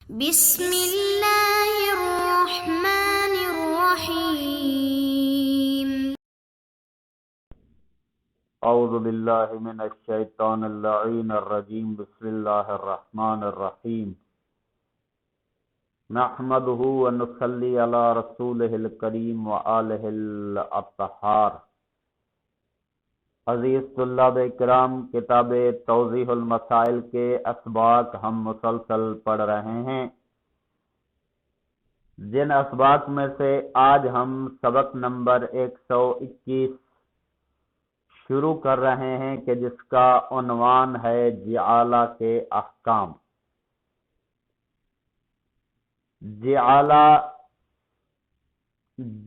بسم اللہ الرحمن الرحیم۔ اعوذ باللہ من الشیطان اللعین الرجیم، بسم اللہ الرحمن الرحیم، نحمده ونصلی علی رسولہ الکریم وآلہ الاطہار۔ عزیز طلاب کرام، کتاب توضیح المسائل کے اسباق ہم مسلسل پڑھ رہے ہیں، جن اسباق میں سے آج ہم سبق نمبر 121 شروع کر رہے ہیں کہ جس کا عنوان ہے جعالہ کے احکام۔ جعالہ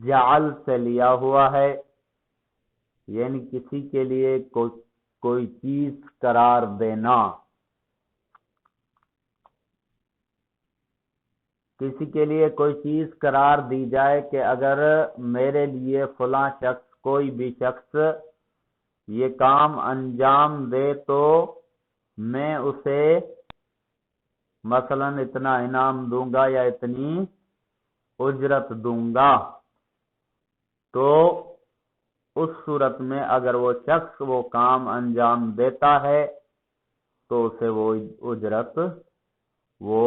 جعل سے لیا ہوا ہے، یعنی کسی کے لیے کوئی چیز قرار دینا، کسی کے لیے کوئی چیز قرار دی جائے کہ اگر میرے لیے فلاں شخص، کوئی بھی شخص یہ کام انجام دے تو میں اسے مثلا اتنا انعام دوں گا یا اتنی اجرت دوں گا، تو اس صورت میں اگر وہ شخص وہ کام انجام دیتا ہے تو اسے وہ اجرت، وہ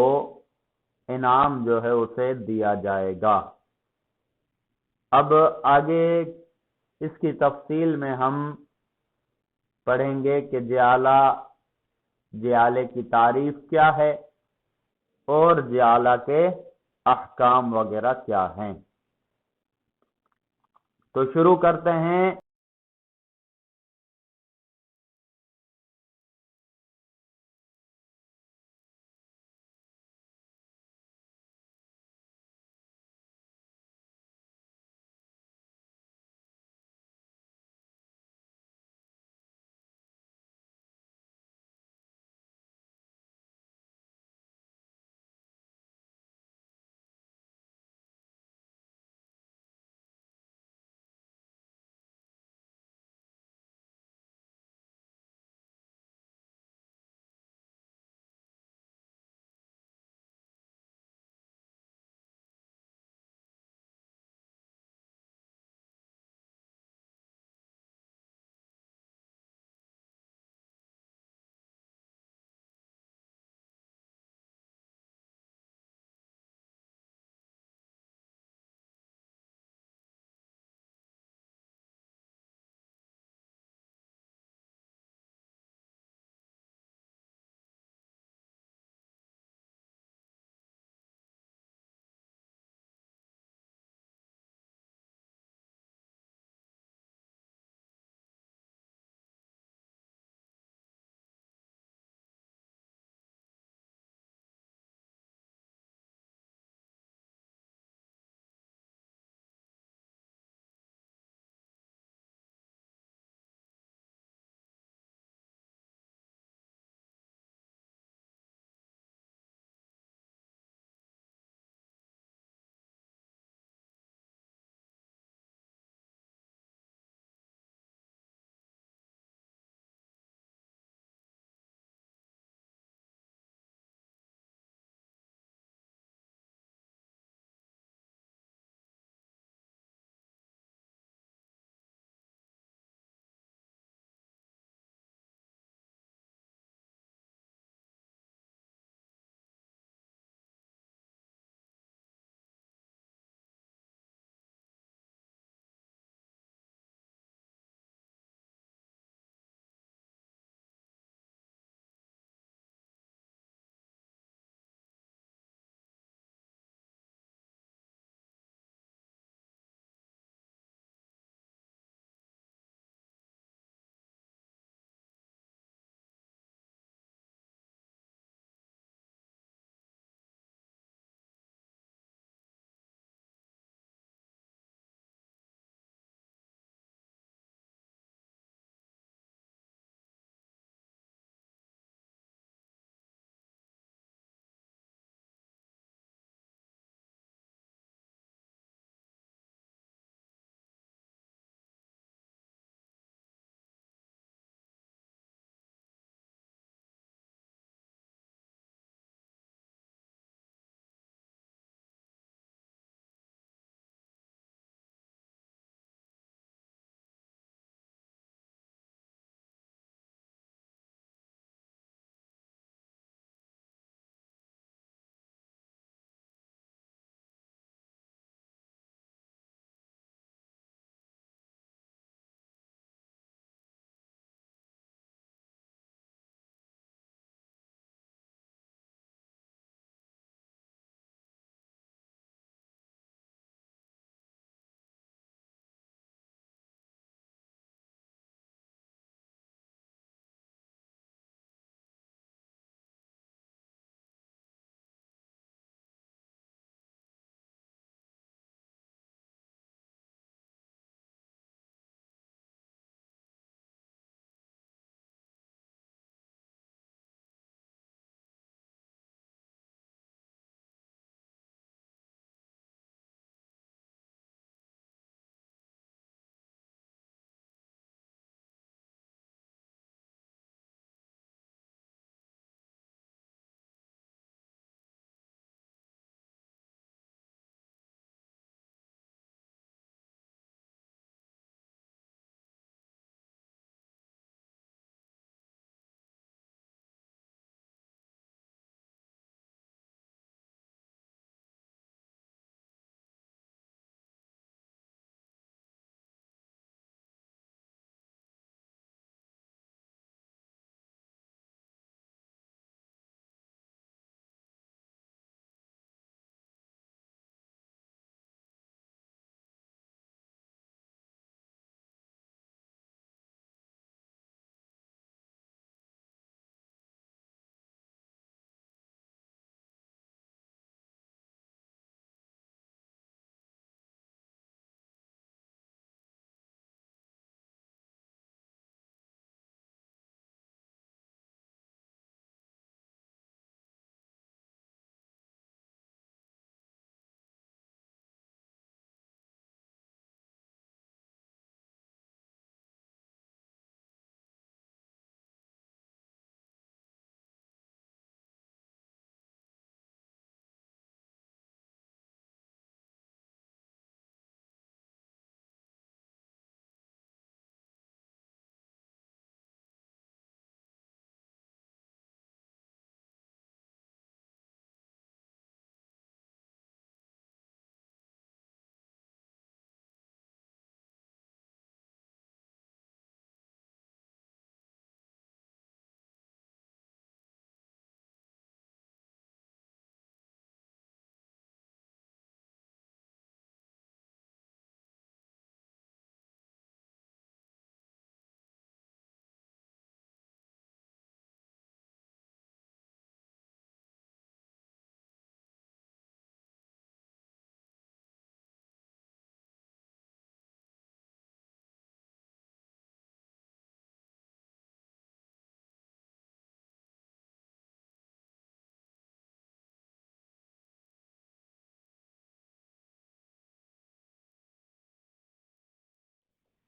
انعام جو ہے اسے دیا جائے گا۔ اب آگے اس کی تفصیل میں ہم پڑھیں گے کہ جعالے کی تعریف کیا ہے اور جعالہ کے احکام وغیرہ کیا ہیں۔ تو شروع کرتے ہیں۔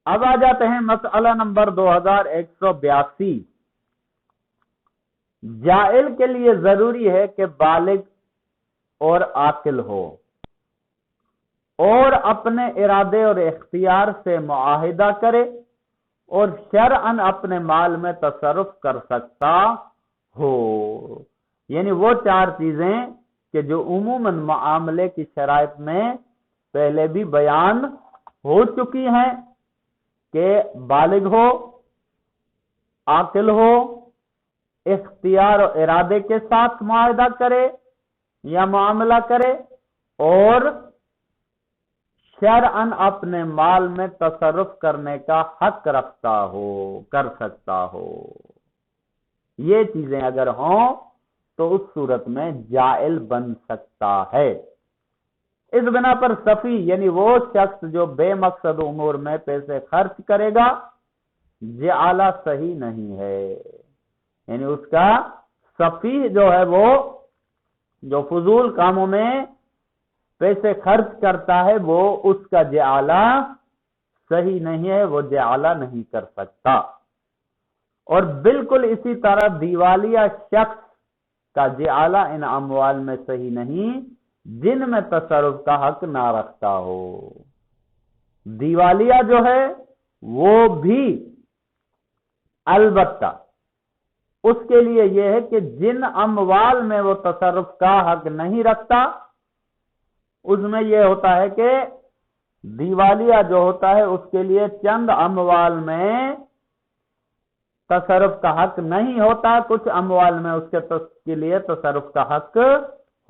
اب آ جاتے ہیں مسئلہ نمبر 2182۔ جائل کے لیے ضروری ہے کہ بالغ اور عاقل ہو اور اپنے ارادے اور اختیار سے معاہدہ کرے اور شرعاً اپنے مال میں تصرف کر سکتا ہو۔ یعنی وہ چار چیزیں کہ جو عموماً معاملے کی شرائط میں پہلے بھی بیان ہو چکی ہیں کہ بالغ ہو، عاقل ہو، اختیار و ارادے کے ساتھ معاہدہ کرے یا معاملہ کرے، اور شرعاً اپنے مال میں تصرف کرنے کا حق رکھتا ہو، کر سکتا ہو۔ یہ چیزیں اگر ہوں تو اس صورت میں جائل بن سکتا ہے۔ اس بنا پر سفی یعنی وہ شخص جو بے مقصد امور میں پیسے خرچ کرے گا، جعالہ صحیح نہیں ہے۔ یعنی اس کا سفی جو ہے وہ جو فضول کاموں میں پیسے خرچ کرتا ہے وہ اس کا جعالہ صحیح نہیں ہے، وہ جعالہ نہیں کر سکتا۔ اور بالکل اسی طرح دیوالیہ شخص کا جعالہ ان اموال میں صحیح نہیں جن میں تصرف کا حق نہ رکھتا ہو۔ دیوالیہ جو ہے وہ بھی البتہ اس کے لیے یہ ہے کہ جن اموال میں وہ تصرف کا حق نہیں رکھتا، اس میں یہ ہوتا ہے کہ دیوالیہ جو ہوتا ہے اس کے لیے چند اموال میں تصرف کا حق نہیں ہوتا، کچھ اموال میں اس کے لیے تصرف کا حق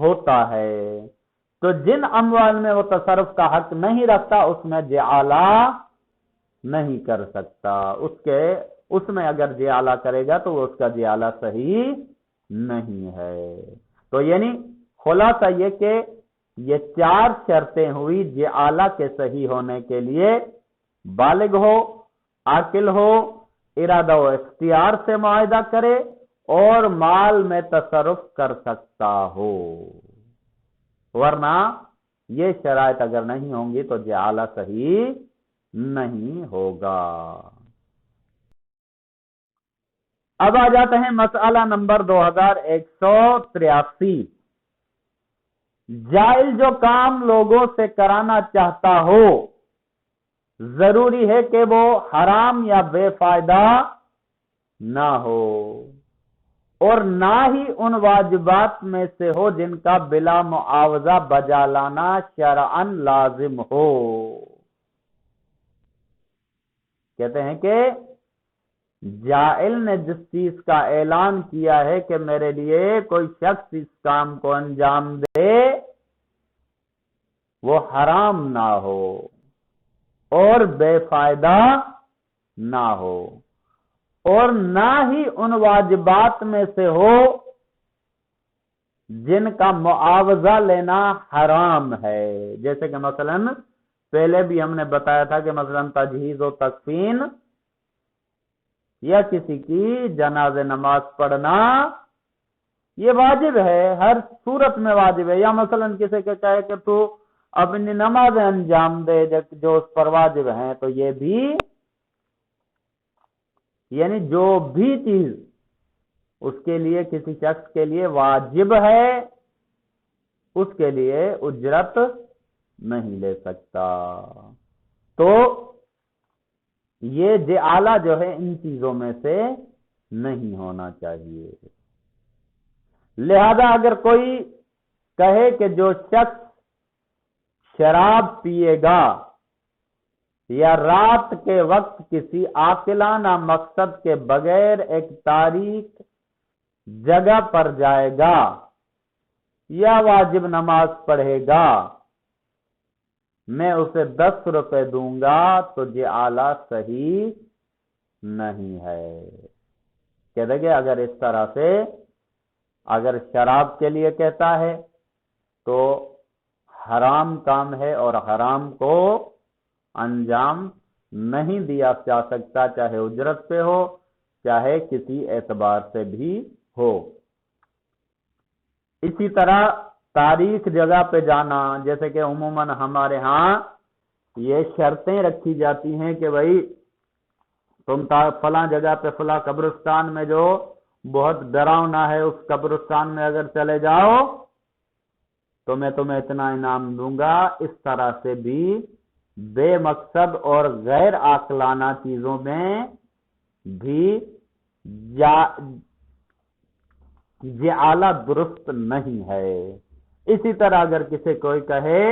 ہوتا ہے۔ تو جن اموال میں وہ تصرف کا حق نہیں رکھتا اس میں جعالہ نہیں کر سکتا، اس میں اگر جعالہ کرے گا تو وہ اس کا جعالہ صحیح نہیں ہے۔ تو یعنی خلاصہ یہ کہ یہ چار شرطیں ہوئی جعالہ کے صحیح ہونے کے لیے: بالغ ہو، عاقل ہو، ارادہ و اختیار سے معاہدہ کرے اور مال میں تصرف کر سکتا ہو۔ ورنہ یہ شرائط اگر نہیں ہوں گی تو جعالہ صحیح نہیں ہوگا۔ اب آ جاتے ہیں مسئلہ نمبر 2183۔ جائل جو کام لوگوں سے کرانا چاہتا ہو، ضروری ہے کہ وہ حرام یا بے فائدہ نہ ہو اور نہ ہی ان واجبات میں سے ہو جن کا بلا معاوضہ بجا لانا شرعاً لازم ہو۔ کہتے ہیں کہ جائل نے جس چیز کا اعلان کیا ہے کہ میرے لیے کوئی شخص اس کام کو انجام دے، وہ حرام نہ ہو اور بے فائدہ نہ ہو اور نہ ہی ان واجبات میں سے ہو جن کا معاوضہ لینا حرام ہے۔ جیسے کہ مثلا پہلے بھی ہم نے بتایا تھا کہ مثلا تجہیز و تکفین یا کسی کی جنازہ نماز پڑھنا یہ واجب ہے، ہر صورت میں واجب ہے۔ یا مثلا کسی کے کہے کہ تو اپنی نماز انجام دے جو اس پر واجب ہیں، تو یہ بھی یعنی جو بھی چیز اس کے لیے کسی شخص کے لیے واجب ہے اس کے لیے اجرت نہیں لے سکتا۔ تو یہ جعالہ جو ہے ان چیزوں میں سے نہیں ہونا چاہیے۔ لہذا اگر کوئی کہے کہ جو شخص شراب پیے گا یا رات کے وقت کسی عاقلانہ مقصد کے بغیر ایک تاریک جگہ پر جائے گا یا واجب نماز پڑھے گا، میں اسے 10 روپے دوں گا، تو جعالہ صحیح نہیں ہے۔ کہتے کہ اگر اس طرح سے اگر شراب کے لیے کہتا ہے تو حرام کام ہے اور حرام کو انجام نہیں دیا جا سکتا، چاہے اجرت پہ ہو چاہے کسی اعتبار سے بھی ہو۔ اسی طرح تاریخ جگہ پہ جانا، جیسے کہ عموماً ہمارے ہاں یہ شرطیں رکھی جاتی ہیں کہ بھائی تم فلاں جگہ پہ فلاں قبرستان میں جو بہت ڈراؤنا ہے اس قبرستان میں اگر چلے جاؤ تو میں تمہیں اتنا انعام دوں گا. اس طرح سے بھی بے مقصد اور غیر عاقلانہ چیزوں میں بھی جعالہ درست نہیں ہے. اسی طرح اگر کسی کوئی کہے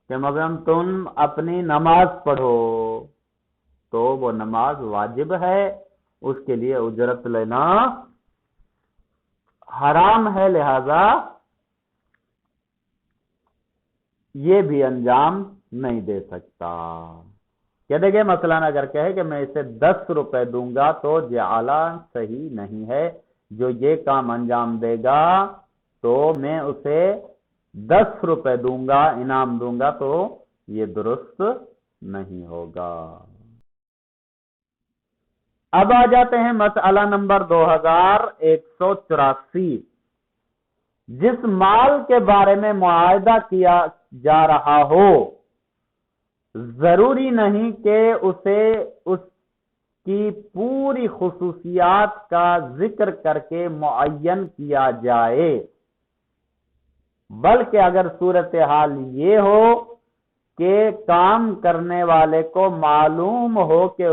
کہ مثلا تم اپنی نماز پڑھو تو وہ نماز واجب ہے، اس کے لیے اجرت لینا حرام ہے، لہذا یہ بھی انجام نہیں دے سکتا. کہہ دے گے مثلا اگر کہے کہ میں اسے 10 روپے دوں گا تو جعالہ صحیح نہیں ہے، جو یہ کام انجام دے گا تو میں اسے 10 روپے دوں گا، انعام دوں گا، تو یہ درست نہیں ہوگا. اب آ جاتے ہیں مسئلہ نمبر 2184. جس مال کے بارے میں معاہدہ کیا جا رہا ہو ضروری نہیں کہ اسے اس کی پوری خصوصیات کا ذکر کر کے معین کیا جائے، بلکہ اگر صورتحال یہ ہو کہ کام کرنے والے کو معلوم ہو کہ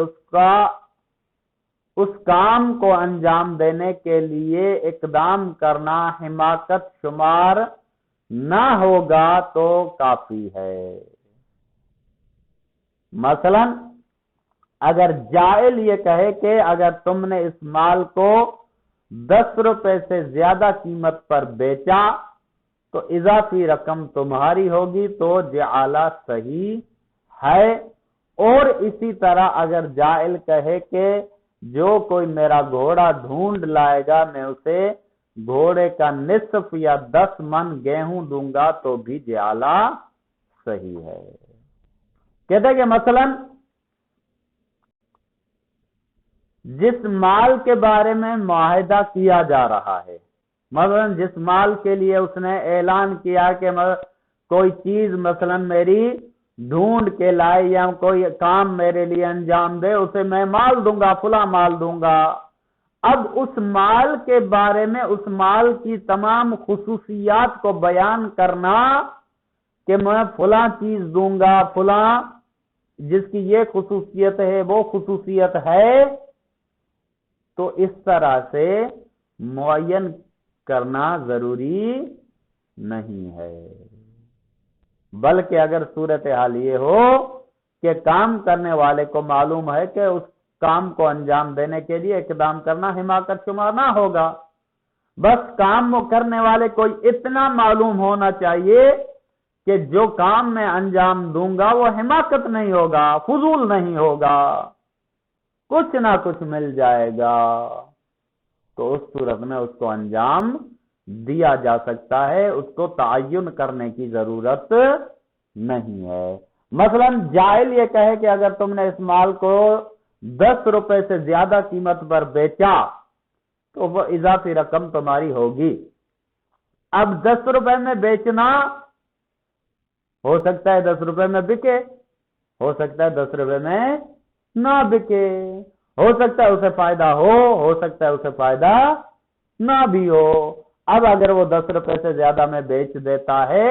اس کام کو انجام دینے کے لیے اقدام کرنا حماقت شمار نہ ہوگا تو کافی ہے. مثلا اگر جائل یہ کہے کہ اگر تم نے اس مال کو 10 روپے سے زیادہ قیمت پر بیچا تو اضافی رقم تمہاری ہوگی، تو جعالہ صحیح ہے. اور اسی طرح اگر جائل کہے کہ جو کوئی میرا گھوڑا ڈھونڈ لائے گا میں اسے گھوڑے کا نصف یا 10 من گیہوں دوں گا تو بھی جعالہ صحیح ہے. کہتے کہ مثلا جس مال کے بارے میں معاہدہ کیا جا رہا ہے، مثلا جس مال کے لیے اس نے اعلان کیا کہ کوئی چیز مثلا میری ڈھونڈ کے لائے یا کوئی کام میرے لیے انجام دے، اسے میں مال دوں گا، فلاں مال دوں گا. اب اس مال کے بارے میں اس مال کی تمام خصوصیات کو بیان کرنا کہ میں فلاں چیز دوں گا، فلاں جس کی یہ خصوصیت ہے وہ خصوصیت ہے، تو اس طرح سے معین کرنا ضروری نہیں ہے. بلکہ اگر صورتحال یہ ہو کہ کام کرنے والے کو معلوم ہے کہ اس کام کو انجام دینے کے لیے اقدام کرنا حماقت شمار نہ ہوگا، بس کام کرنے والے کو اتنا معلوم ہونا چاہیے کہ جو کام میں انجام دوں گا وہ حماقت نہیں ہوگا، فضول نہیں ہوگا، کچھ نہ کچھ مل جائے گا، تو اس صورت میں اس کو انجام دیا جا سکتا ہے، اس کو تعین کرنے کی ضرورت نہیں ہے. مثلا جائل یہ کہے کہ اگر تم نے اس مال کو 10 روپے سے زیادہ قیمت پر بیچا تو وہ اضافی رقم تمہاری ہوگی. اب 10 روپے میں بیچنا ہو سکتا ہے 10 روپے میں بکے، ہو سکتا ہے 10 روپے میں نہ بکے، ہو سکتا ہے اسے فائدہ ہو سکتا ہے اسے فائدہ نہ بھی ہو. اب اگر وہ 10 روپے سے زیادہ میں بیچ دیتا ہے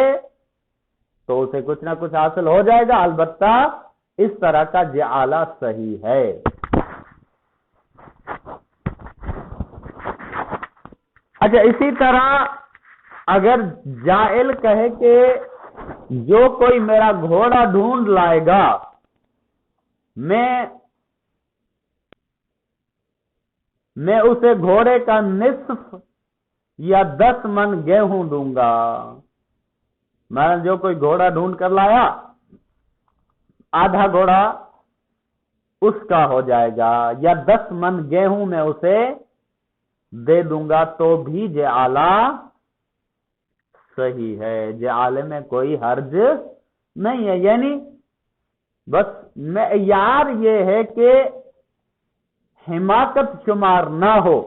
تو اسے کچھ نہ کچھ حاصل ہو جائے گا، البتہ اس طرح کا جعالہ صحیح ہے. اچھا، اسی طرح اگر جائل کہے کہ جو کوئی میرا گھوڑا ڈھونڈ لائے گا میں اسے گھوڑے کا نصف یا 10 من گیہوں دوں گا. میں جو کوئی گھوڑا ڈھونڈ کر لایا آدھا گھوڑا اس کا ہو جائے گا یا 10 من گیہوں میں اسے دے دوں گا تو بھی جعالہ صحیح ہے. جعالے میں کوئی حرج نہیں ہے. یعنی بس معیار یہ ہے کہ حماقت شمار نہ ہو.